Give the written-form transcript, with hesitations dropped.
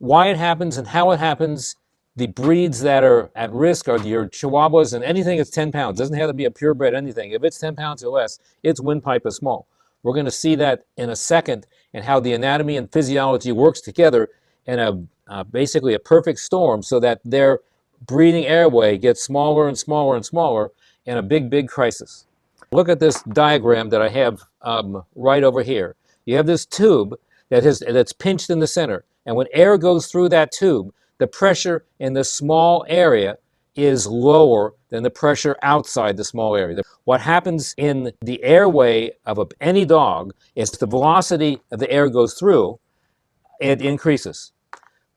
why it happens and how it happens. The breeds that are at risk are your Chihuahuas, and anything that's 10 pounds. It doesn't have to be a purebred anything. If it's 10 pounds or less, its windpipe is small. We're going to see that in a second, and how the anatomy and physiology works together in basically a perfect storm, so that their breathing airway gets smaller and smaller and smaller in a big, big crisis. Look at this diagram that I have right over here. You have this tube that's pinched in the center, and when air goes through that tube, the pressure in the small area is lower than the pressure outside the small area. What happens in the airway of any dog is the velocity of the air goes through, it increases.